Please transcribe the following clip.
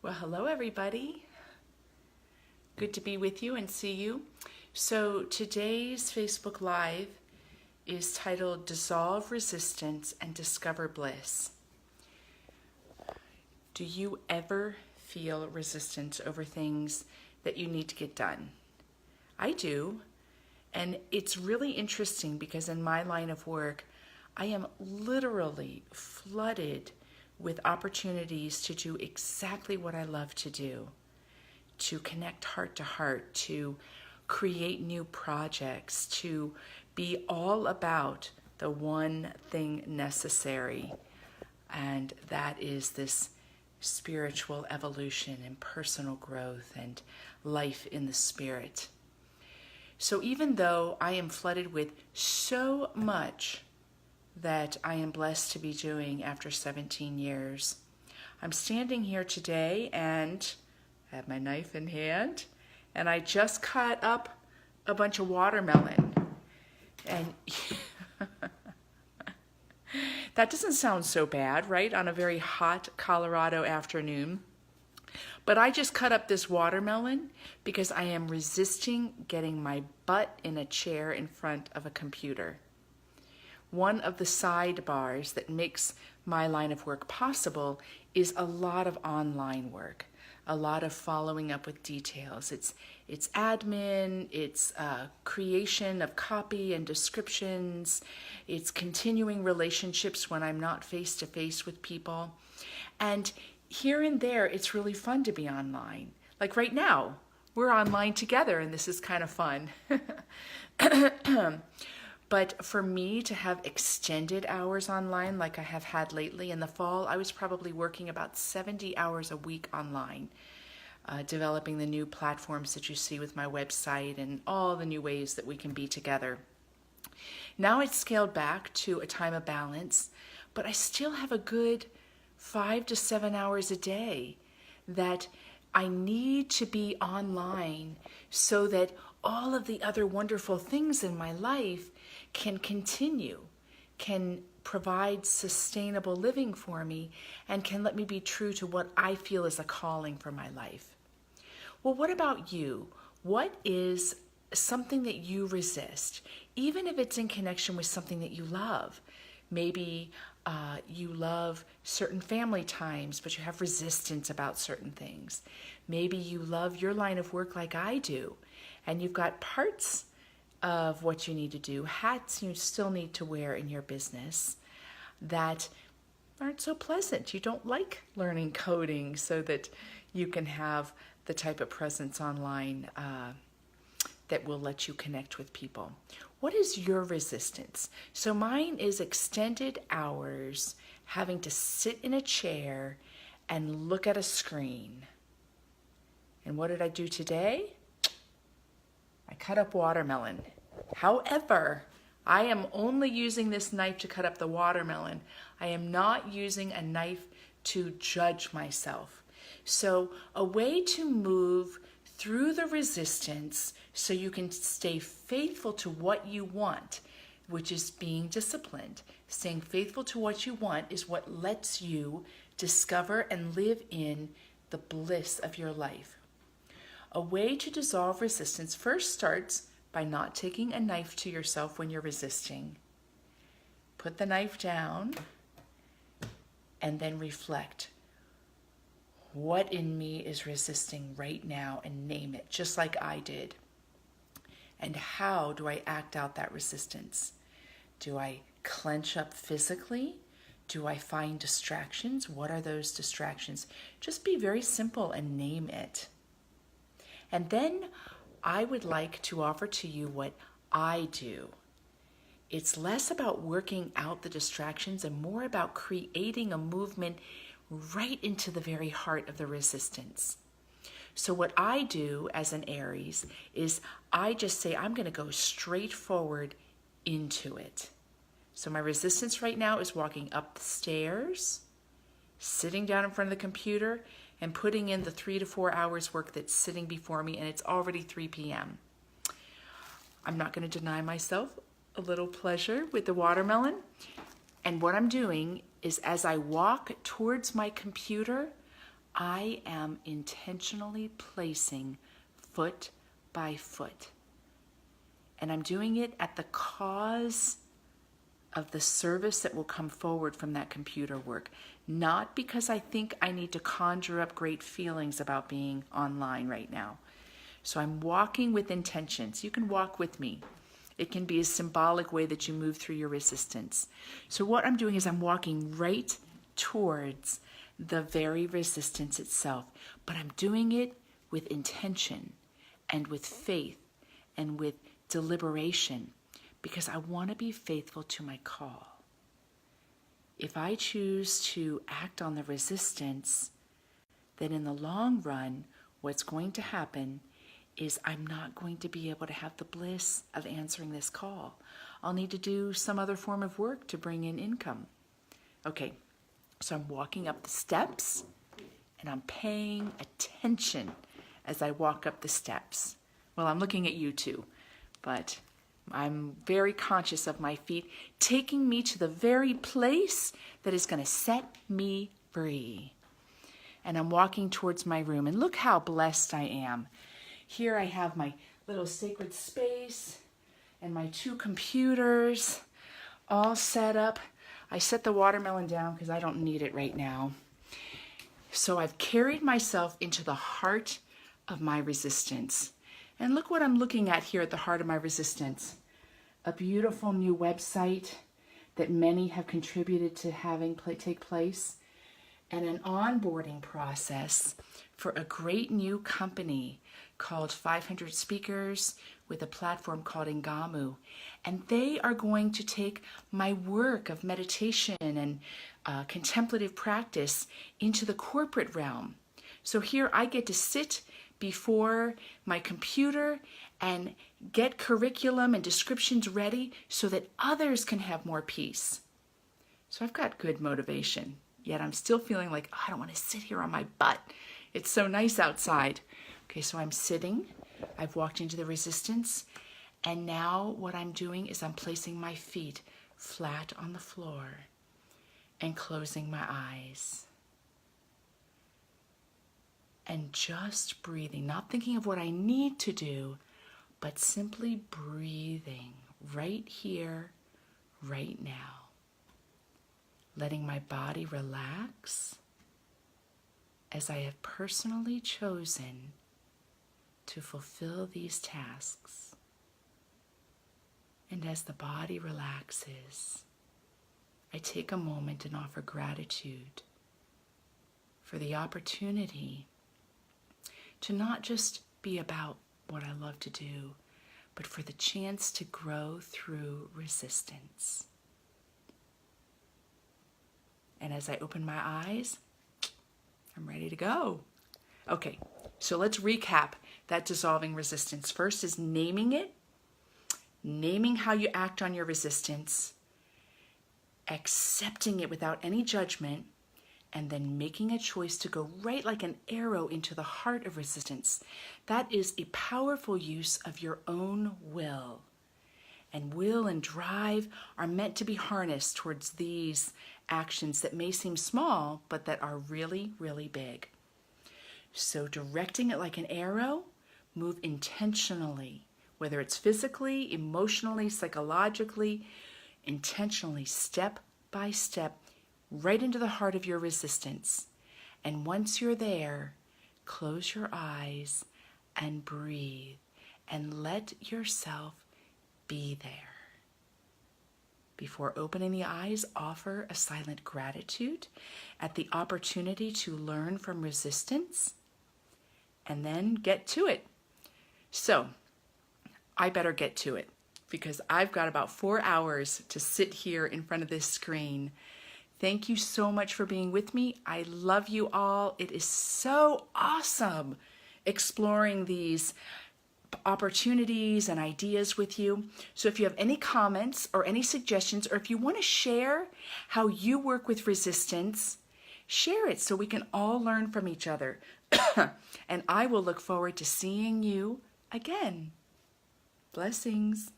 Well, hello everybody. Good to be with you and see you. So today's Facebook Live is titled Dissolve Resistance and Discover Bliss. Do you ever feel resistance over things that you need to get done? I do. And it's really interesting because in my line of work, I am literally flooded with opportunities to do exactly what I love to do, to connect heart to heart, to create new projects, to be all about the one thing necessary, and that is this spiritual evolution and personal growth and life in the spirit. So even though I am flooded with so much that I am blessed to be doing after 17 years, I'm standing here today and have my knife in hand, and I just cut up a bunch of watermelon. And that doesn't sound so bad, right? On a very hot Colorado afternoon. But I just cut up this watermelon because I am resisting getting my butt in a chair in front of a computer. One of the sidebars that makes my line of work possible is a lot of online work, a lot of following up with details. It's admin, it's creation of copy and descriptions, it's continuing relationships when I'm not face-to-face with people. And here and there, it's really fun to be online. Like right now, we're online together and this is kind of fun. But for me to have extended hours online like I have had lately in the fall, I was probably working about 70 hours a week online, developing the new platforms that you see with my website and all the new ways that we can be together. Now it's scaled back to a time of balance, but I still have a good 5 to 7 hours a day that I need to be online so that all of the other wonderful things in my life can continue, can provide sustainable living for me, and can let me be true to what I feel is a calling for my life. Well, what about you? What is something that you resist, even if it's in connection with something that you love? Maybe you love certain family times, but you have resistance about certain things. Maybe you love your line of work like I do, and you've got parts of what you need to do, hats you still need to wear in your business that aren't so pleasant. You don't like learning coding so that you can have the type of presence online that will let you connect with people. What is your resistance? So mine is extended hours, having to sit in a chair and look at a screen. And what did I do today? I cut up watermelon. However, I am only using this knife to cut up the watermelon. I am not using a knife to judge myself. So a way to move through the resistance so you can stay faithful to what you want, which is being disciplined. Staying faithful to what you want is what lets you discover and live in the bliss of your life. A way to dissolve resistance first starts by not taking a knife to yourself when you're resisting. Put the knife down and then reflect. What in me is resisting right now, and name it, just like I did. And how do I act out that resistance? Do I clench up physically? Do I find distractions? What are those distractions? Just be very simple and name it. And then I would like to offer to you what I do. It's less about working out the distractions and more about creating a movement right into the very heart of the resistance. So what I do as an Aries is I just say I'm going to go straight forward into it. So my resistance right now is walking up the stairs, sitting down in front of the computer, and putting in the 3 to 4 hours work that's sitting before me, and it's already 3 p.m. I'm not going to deny myself a little pleasure with the watermelon. And what I'm doing is as I walk towards my computer, I am intentionally placing foot by foot. And I'm doing it at the cause of the service that will come forward from that computer work. Not because I think I need to conjure up great feelings about being online right now. So I'm walking with intentions. You can walk with me. It can be a symbolic way that you move through your resistance. So what I'm doing is I'm walking right towards the very resistance itself. But I'm doing it with intention and with faith and with deliberation, because I want to be faithful to my call. If I choose to act on the resistance, then in the long run, what's going to happen is I'm not going to be able to have the bliss of answering this call. I'll need to do some other form of work to bring in income. Okay, so I'm walking up the steps and I'm paying attention as I walk up the steps. Well, I'm looking at you too, but I'm very conscious of my feet taking me to the very place that is going to set me free. And I'm walking towards my room, and look how blessed I am. Here I have my little sacred space and my 2 computers all set up. I set the watermelon down because I don't need it right now. So I've carried myself into the heart of my resistance. And look what I'm looking at here at the heart of my resistance. A beautiful new website that many have contributed to having take place, and an onboarding process for a great new company called 500 Speakers with a platform called Ngamu. And they are going to take my work of meditation and contemplative practice into the corporate realm. So here I get to sit before my computer and get curriculum and descriptions ready so that others can have more peace. So I've got good motivation, yet I'm still feeling like, oh, I don't want to sit here on my butt. It's so nice outside. Okay, so I'm sitting. I've walked into the resistance, and now what I'm doing is I'm placing my feet flat on the floor and closing my eyes. And just breathing, not thinking of what I need to do, but simply breathing right here, right now. Letting my body relax as I have personally chosen to fulfill these tasks. And as the body relaxes, I take a moment and offer gratitude for the opportunity to not just be about what I love to do, but for the chance to grow through resistance. And as I open my eyes, I'm ready to go. Okay, so let's recap that dissolving resistance. First is naming it, naming how you act on your resistance, accepting it without any judgment, and then making a choice to go right like an arrow into the heart of resistance. That is a powerful use of your own will. And will and drive are meant to be harnessed towards these actions that may seem small, but that are really, really big. So directing it like an arrow, move intentionally, whether it's physically, emotionally, psychologically, intentionally, step by step, right into the heart of your resistance. And once you're there, close your eyes and breathe and let yourself be there. Before opening the eyes, offer a silent gratitude at the opportunity to learn from resistance, and then get to it. So, I better get to it because I've got about 4 hours to sit here in front of this screen. Thank you so much for being with me. I love you all. It is so awesome exploring these opportunities and ideas with you. So if you have any comments or any suggestions, or if you want to share how you work with resistance, share it so we can all learn from each other. And I will look forward to seeing you again. Blessings.